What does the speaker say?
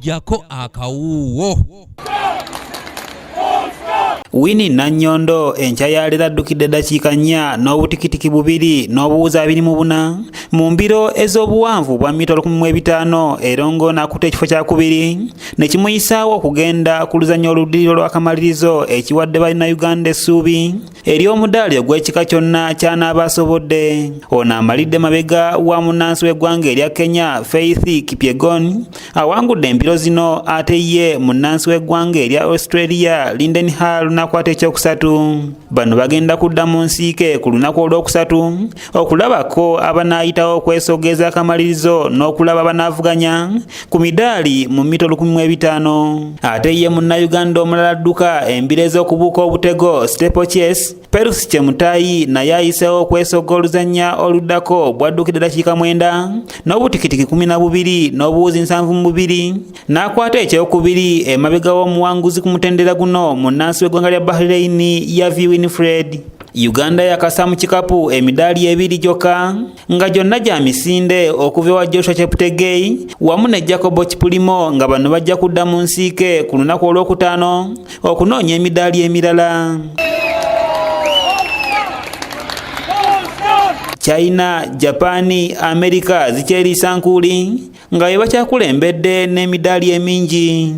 jako akawuwo. Wini Nanyondo enkya ya leero addukidde ddakiika 4 n'obutikitiki 2 n'obuwuzi 24 mu mbiro ez'obuwanvu bwa mita 1500 erongo n'akuta ekifo kya 2 ne kimuyisaawo okugenda ku luzannya oluddiriro lw'akamalirizo ekiwadde balina Uganda essuubi eri omudaali ogw'ekika kyonna ky'anaaba asobodde. Ono amalidde mabega wa munnansi w'eggwanga erya Kenya Faith Kipyegon awangudde empiro zino ate ye munnansi w'eggwanga erya Australia Linden Hall n'akwata ekyokusatu. Bano bagenda kudda mu nsiike ku lunaku olwokusatu okulabako abanaayitawo okwesogeza akamalirizo n'okulaba banaavuganya ku midaali mu mita 1500. Ate ye munnayuganda omulala adduka embiro ez'okubuuka obutego steeplechase Perus Chemutayi naye ayiseewo okwesoga oluzannya oluddako bwaddukidde ddakiika 9 n'obutikitiki 12 n'obuwuzi 72 n'akwata ekyokubiri emabega w'omuwanguzi ku mutendera guno munnansi w'eggwanga lya Bahrain ya Winfred. Uganda yakasa mu kikapu emidaali 2 gyokka nga gyonna gya misinde okuva wa Joshua Cheptegei wamu ne Jacob Kipulimo nga bano bajja kudda mu nsiike ku lunaku olwokutaano okunoonya emidaali emirala. China, Japan, America zikyeriisa nkuuli nga bye bakyakulembedde n'emidaali emingi.